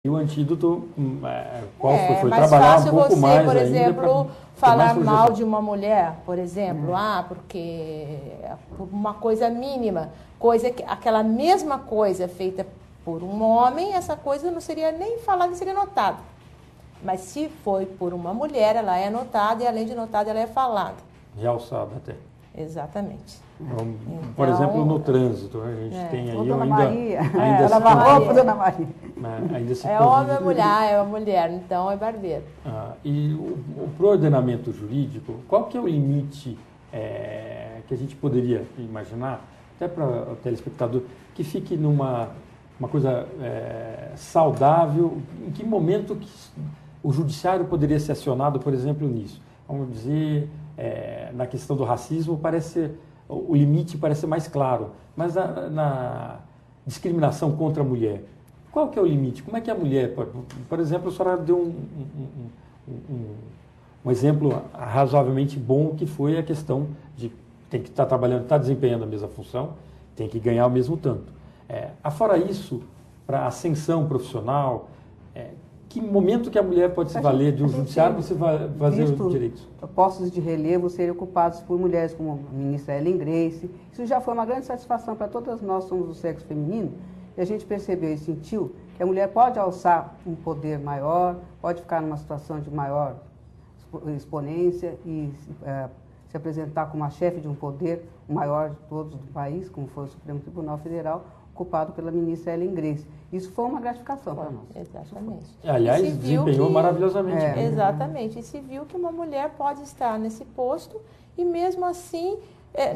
E o antídoto, qual foi mais trabalhar fácil um pouco você, mais por ainda exemplo, pra ter mais falar mal projeção. de uma mulher, por exemplo, porque por uma coisa mínima, aquela mesma coisa feita por um homem, essa coisa não seria nem falada, não seria notada. Mas se foi por uma mulher, ela é notada e além de notada, ela é falada. Realçada até. Exatamente. Então, por exemplo, no trânsito, a gente tem aí Dona ainda... Maria, ainda ela vai roupa, Dona Maria. Ainda se É homem ou mulher? É uma mulher, então é barbeiro. E pro ordenamento jurídico, qual que é o limite que a gente poderia imaginar, até para o telespectador, que fique numa uma coisa saudável? Em que momento que o judiciário poderia ser acionado, por exemplo, nisso? Vamos dizer, na questão do racismo, o limite parece ser mais claro, mas na discriminação contra a mulher, qual que é o limite? Como é que a mulher, por exemplo, a senhora deu um exemplo razoavelmente bom, que foi a questão de tem que estar trabalhando, estar desempenhando a mesma função, tem que ganhar o mesmo tanto. Afora isso, para ascensão profissional, que momento que a mulher pode se valer de um judiciário para você fazer os direitos? Postos de relevo serem ocupados por mulheres como a ministra Ellen Grace. Isso já foi uma grande satisfação para todas nós, somos do sexo feminino, e a gente percebeu e sentiu que a mulher pode alçar um poder maior, pode ficar numa situação de maior exponência e se apresentar como a chefe de um poder, o maior de todos do país, como foi o Supremo Tribunal Federal, ocupado pela ministra Ellen Grace. Isso foi uma gratificação para nós. Exatamente. Aliás, desempenhou maravilhosamente. Exatamente. E se viu que uma mulher pode estar nesse posto e mesmo assim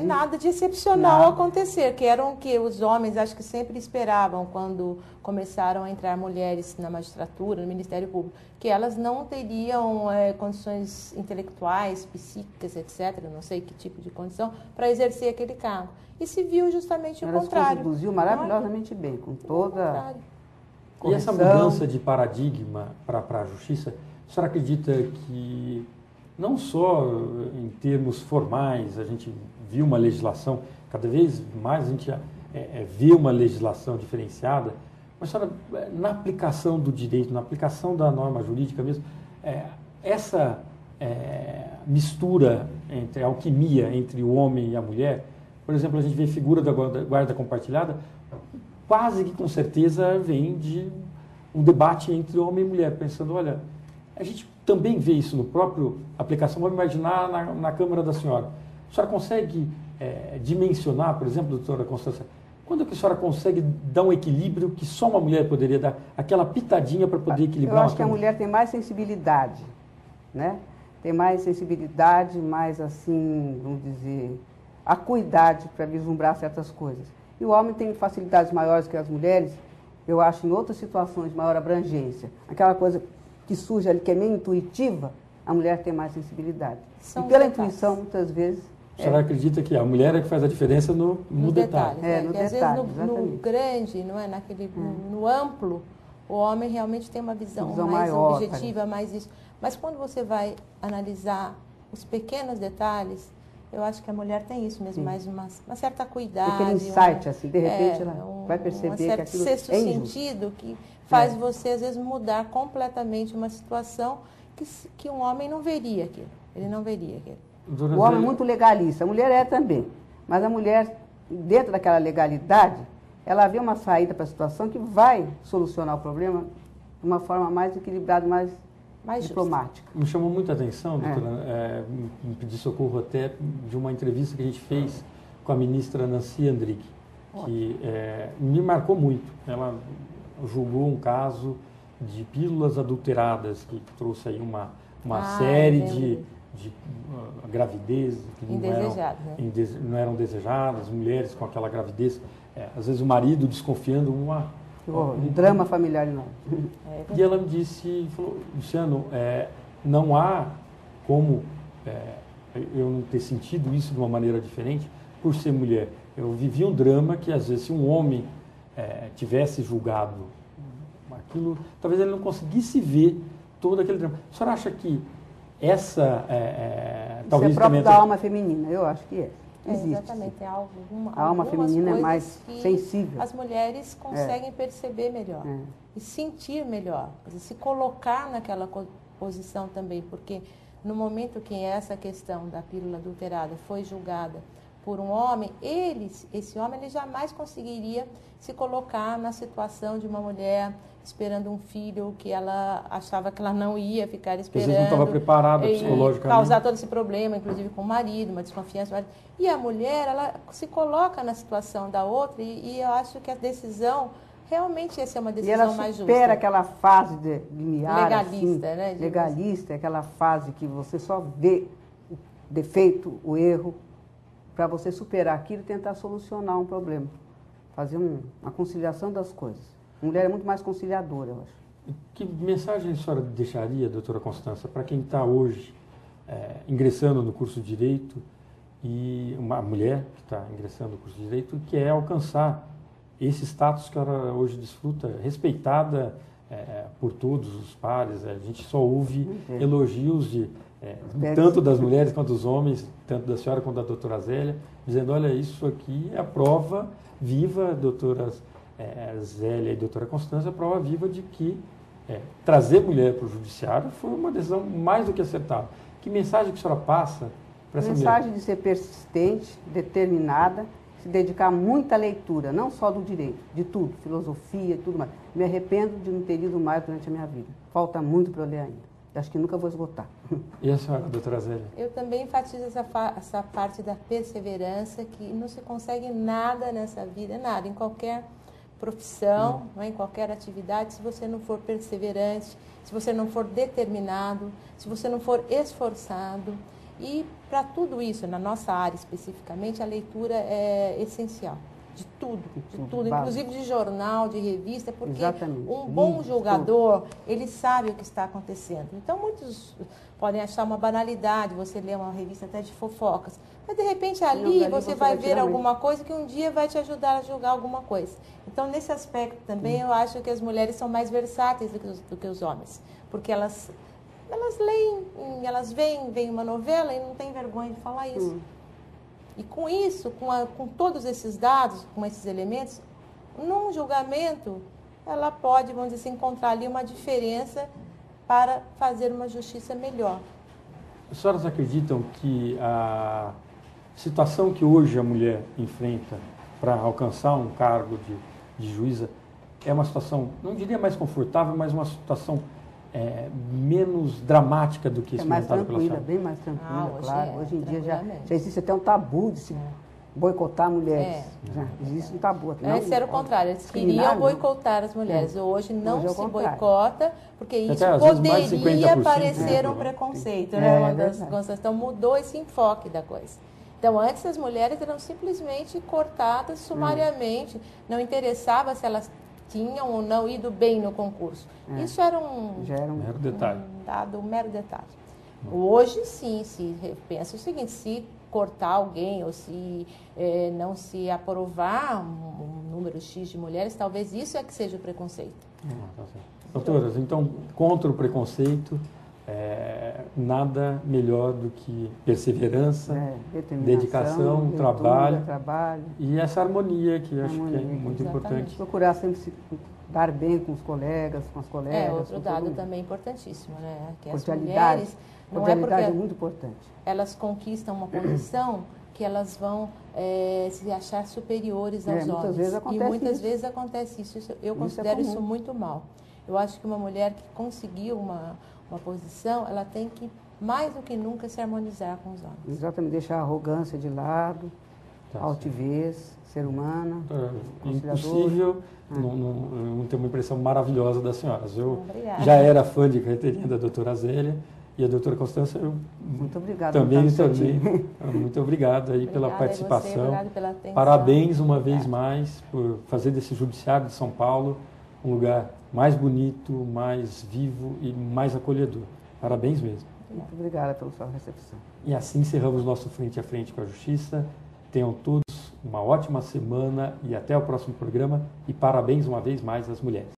nada de excepcional acontecer, que eram o que os homens acho que sempre esperavam quando começaram a entrar mulheres na magistratura, no Ministério Público, que elas não teriam condições intelectuais, psíquicas, etc., não sei que tipo de condição, para exercer aquele cargo. E se viu justamente o contrário. Ela se conduziu maravilhosamente bem, com toda E essa mudança de paradigma para a justiça, a senhora acredita que não só em termos formais, a gente viu uma legislação, cada vez mais a gente vê uma legislação diferenciada, mas, senhora, na aplicação do direito, na aplicação da norma jurídica mesmo, essa mistura, a alquimia entre o homem e a mulher, por exemplo, a gente vê a figura da guarda compartilhada, quase que com certeza vem de um debate entre homem e mulher, pensando, olha, a gente também vê isso no próprio aplicação, vamos imaginar na Câmara da Senhora. A senhora consegue dimensionar, por exemplo, doutora Constância, quando que a senhora consegue dar um equilíbrio que só uma mulher poderia dar, aquela pitadinha para poder equilibrar? Eu acho que a mulher tem mais sensibilidade, né? Tem mais sensibilidade, mais assim, vamos dizer, acuidade para vislumbrar certas coisas. E o homem tem facilidades maiores que as mulheres, eu acho, em outras situações, maior abrangência. Aquela coisa que surge ali, que é meio intuitiva, a mulher tem mais sensibilidade. E pela intuição, muitas vezes... A senhora acredita que a mulher é que faz a diferença no detalhe? No às detalhe, vezes no grande, não é? No amplo, o homem realmente tem uma visão mais maior, objetiva, mais isso. Mas quando você vai analisar os pequenos detalhes, eu acho que a mulher tem isso mesmo, mais uma certa cuidado. Aquele insight, assim, de repente ela vai perceber que aquilo sexto sentido que faz você, às vezes, mudar completamente uma situação que um homem não veria aquilo. Ele não veria aquilo. O homem é muito legalista, a mulher é também. Mas a mulher, dentro daquela legalidade, ela vê uma saída para a situação que vai solucionar o problema de uma forma mais equilibrada, mais diplomática. Me chamou muita atenção, doutora, me pedi socorro até de uma entrevista que a gente fez com a ministra Nancy Andrighi, que me marcou muito. Ela julgou um caso de pílulas adulteradas, que trouxe aí uma série de gravidez que não eram desejadas, mulheres com aquela gravidez, às vezes o marido desconfiando um drama familiar enorme. E ela me disse, falou, Luciano, não há como eu não ter sentido isso de uma maneira diferente por ser mulher. Eu vivi um drama que, às vezes, se um homem tivesse julgado aquilo, talvez ele não conseguisse ver todo aquele drama. A senhora acha que essa... talvez isso é próprio da alma feminina, eu acho que é. existe. Exatamente, tem a alma feminina é mais sensível. As mulheres conseguem perceber melhor e sentir melhor, se colocar naquela posição também, porque no momento que essa questão da pílula adulterada foi julgada por um homem, esse homem ele jamais conseguiria se colocar na situação de uma mulher esperando um filho que ela achava que ela não ia ficar esperando. Às vezes não estava preparada psicologicamente. Causar todo esse problema, inclusive com o marido, uma desconfiança. E a mulher, ela se coloca na situação da outra e eu acho que a decisão realmente ia ser uma decisão mais justa. E ela supera aquela fase de miar, legalista, assim, né? Legalista, aquela fase que você só vê o defeito, o erro, para você superar aquilo e tentar solucionar um problema. Fazer uma conciliação das coisas. A mulher é muito mais conciliadora, eu acho. Que mensagem a senhora deixaria, doutora Constância, para quem está hoje ingressando no curso de Direito, e uma mulher que está ingressando no curso de Direito e quer alcançar esse status que ela hoje desfruta, respeitada por todos os pares? A gente só ouve elogios tanto das mulheres quanto dos homens, tanto da senhora quanto da doutora Zélia, dizendo, olha, isso aqui é a prova viva, doutoras Zélia e doutora Constância, a prova viva de que trazer mulher para o judiciário foi uma decisão mais do que acertada. Que mensagem que a senhora passa para essa mulher? Mensagem de ser persistente, determinada, se dedicar muito à leitura, não só do direito, de tudo, filosofia e tudo mais. Me arrependo de não ter lido mais durante a minha vida. Falta muito para eu ler ainda. Acho que nunca vou esgotar. E a senhora, doutora Zélia? Eu também enfatizo essa parte da perseverança, que não se consegue nada nessa vida, nada, em qualquer profissão, em qualquer atividade, se você não for perseverante, se você não for determinado, se você não for esforçado. E para tudo isso, na nossa área especificamente, a leitura é essencial. De tudo, inclusive de jornal, de revista, porque um bom julgador, ele sabe o que está acontecendo. Então, muitos podem achar uma banalidade você ler uma revista até de fofocas, mas de repente ali você vai ver alguma coisa que um dia vai te ajudar a julgar alguma coisa. Então, nesse aspecto também, eu acho que as mulheres são mais versáteis do que os homens, porque elas leem, elas veem uma novela e não tem vergonha de falar isso. E com isso, com todos esses dados, com esses elementos, num julgamento, ela pode, vamos dizer assim, encontrar ali uma diferença para fazer uma justiça melhor. As senhoras acreditam que a situação que hoje a mulher enfrenta para alcançar um cargo de juíza é uma situação, não diria mais confortável, mas uma situação menos dramática do que experimentada pela senhora? Bem mais tranquila, claro. Hoje em dia já existe até um tabu de se boicotar mulheres. Já existe um tabu. Antes era o contrário, eles queriam boicotar as mulheres. Hoje não se boicota, porque isso poderia parecer um preconceito, né? Então mudou esse enfoque da coisa. Então antes as mulheres eram simplesmente cortadas sumariamente, não interessava se elas tinham ou não ido bem no concurso. Isso era um mero detalhe. Hoje, sim, se pensa o seguinte, se cortar alguém ou se não se aprovar um número X de mulheres, talvez isso é que seja o preconceito. Tá certo. Doutoras, então, contra o preconceito, nada melhor do que perseverança, dedicação, leitura, trabalho e essa harmonia que acho que é muito importante. Procurar sempre se dar bem com os colegas, com as colegas. Outro dado também importantíssimo, né? Que as cordialidade. Mulheres, não é porque é muito importante. Elas conquistam uma posição que elas vão se achar superiores aos homens. Muitas vezes acontece isso. Eu considero isso muito mal. Eu acho que uma mulher que conseguiu uma posição, ela tem que, mais do que nunca, se harmonizar com os homens. Exatamente, deixar a arrogância de lado, a altivez, ser humana, impossível não ter uma impressão maravilhosa das senhoras. Eu já era fã de carteirinha da doutora Zélia e a doutora Constância, muito obrigada. Também, muito obrigado aí pela participação. Pela atenção. Parabéns uma vez mais por fazer desse Judiciário de São Paulo um lugar mais bonito, mais vivo e mais acolhedor. Parabéns mesmo. Muito obrigada pela sua recepção. E assim encerramos nosso Frente a Frente com a Justiça. Tenham todos uma ótima semana e até o próximo programa. E parabéns uma vez mais às mulheres.